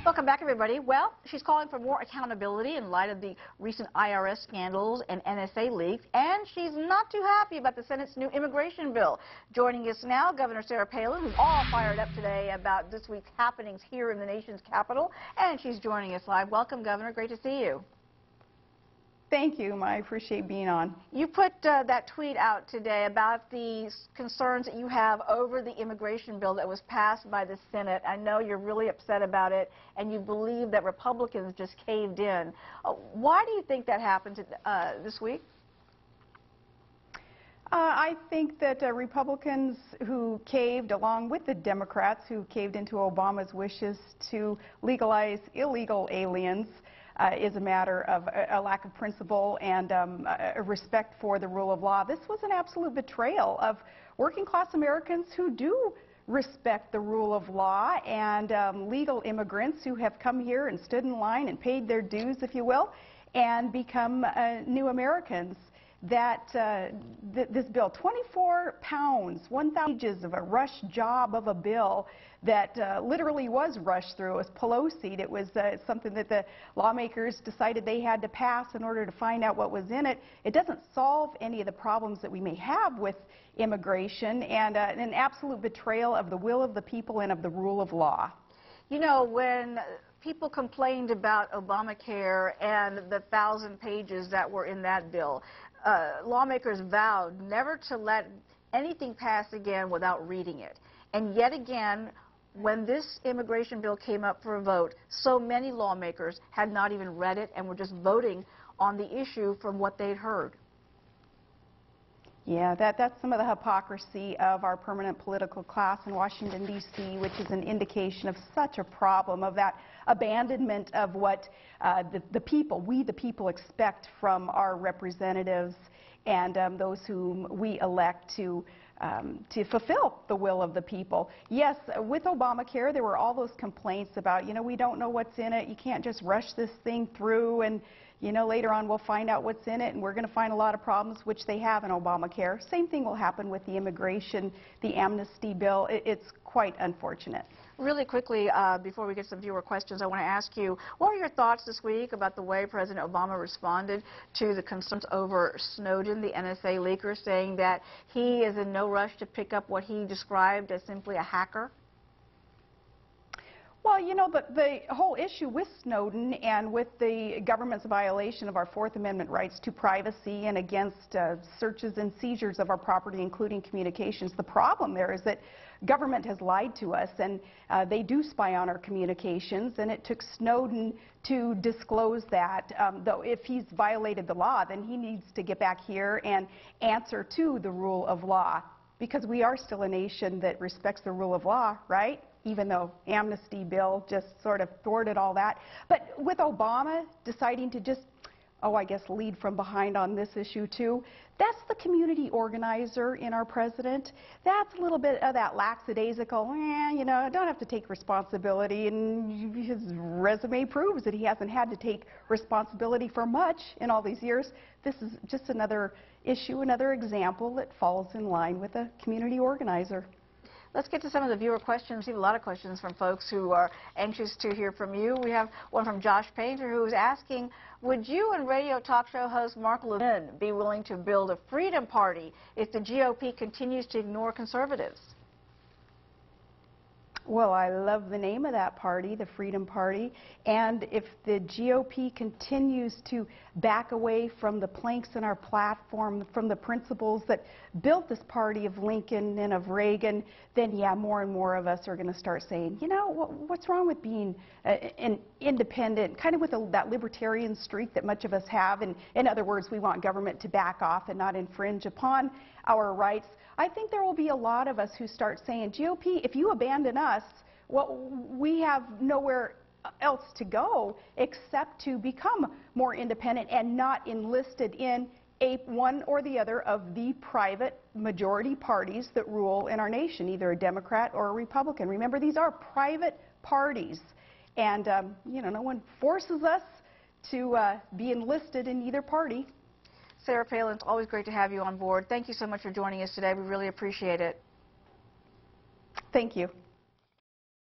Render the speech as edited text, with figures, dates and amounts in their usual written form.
Welcome back, everybody. Well, she's calling for more accountability in light of the recent IRS scandals and NSA leaks, and she's not too happy about the Senate's new immigration bill. Joining us now, Governor Sarah Palin, who's all fired up today about this week's happenings here in the nation's capital, and she's joining us live. Welcome, Governor. Great to see you. Thank you. I appreciate being on. You put that tweet out today about the concerns that you have over the immigration bill that was passed by the Senate. I know you're really upset about it, and you believe that Republicans just caved in. Why do you think that happened this week? I think that Republicans who caved, along with the Democrats who caved into Obama's wishes to legalize illegal aliens, is a matter of a lack of principle and a respect for the rule of law. This was an absolute betrayal of working class Americans who do respect the rule of law, and legal immigrants who have come here and stood in line and paid their dues, if you will, and become new Americans. This bill, 24 pounds, 1,000 pages of a rush job of a bill that literally was rushed through. It was Pelosi. It was something that the lawmakers decided they had to pass in order to find out what was in it. It doesn't solve any of the problems that we may have with immigration, and an absolute betrayal of the will of the people and of the rule of law. You know, when people complained about Obamacare and the 1,000 pages that were in that bill, lawmakers vowed never to let anything pass again without reading it. And yet again, when this immigration bill came up for a vote, so many lawmakers had not even read it and were just voting on the issue from what they'd heard. Yeah, that's some of the hypocrisy of our permanent political class in Washington, D.C., which is an indication of such a problem, of that abandonment of what we the people expect from our representatives and those whom we elect to fulfill the will of the people. Yes, with Obamacare, there were all those complaints about, you know, we don't know what's in it, you can't just rush this thing through, and you know, later on we'll find out what's in it, and we're going to find a lot of problems, which they have in Obamacare. Same thing will happen with the immigration, the amnesty bill. It's quite unfortunate. Really quickly, before we get some viewer questions, I want to ask you, what are your thoughts this week about the way President Obama responded to the concerns over Snowden, the NSA leaker, saying that he is in no rush to pick up what he described as simply a hacker? Well, you know, the whole issue with Snowden and with the government's violation of our Fourth Amendment rights to privacy and against searches and seizures of our property, including communications, the problem there is that government has lied to us, and they do spy on our communications, and it took Snowden to disclose that. Though if he's violated the law, then he needs to get back here and answer to the rule of law, because we are still a nation that respects the rule of law, right? Even though amnesty bill just sort of thwarted all that. But with Obama deciding to just, I guess, lead from behind on this issue too, that's the community organizer in our president. That's a little bit of that lackadaisical, you know, don't have to take responsibility, and his resume proves that he hasn't had to take responsibility for much in all these years. This is just another issue, another example that falls in line with a community organizer. Let's get to some of the viewer questions. We received a lot of questions from folks who are anxious to hear from you. We have one from Josh Painter, who is asking, would you and radio talk show host Mark Levin be willing to build a freedom party if the GOP continues to ignore conservatives? Well, I love the name of that party, the Freedom Party, and if the GOP continues to back away from the planks in our platform, from the principles that built this party of Lincoln and of Reagan, then yeah, more and more of us are going to start saying, you know, what's wrong with being an independent, kind of with that libertarian streak that much of us have, and in other words, we want government to back off and not infringe upon our rights. I think there will be a lot of us who start saying, GOP, if you abandon us, well, we have nowhere else to go except to become more independent and not enlisted in one or the other of the private majority parties that rule in our nation, either a Democrat or a Republican. Remember, these are private parties, and you know, no one forces us to be enlisted in either party. Sarah Palin, it's always great to have you on board. Thank you so much for joining us today. We really appreciate it. Thank you.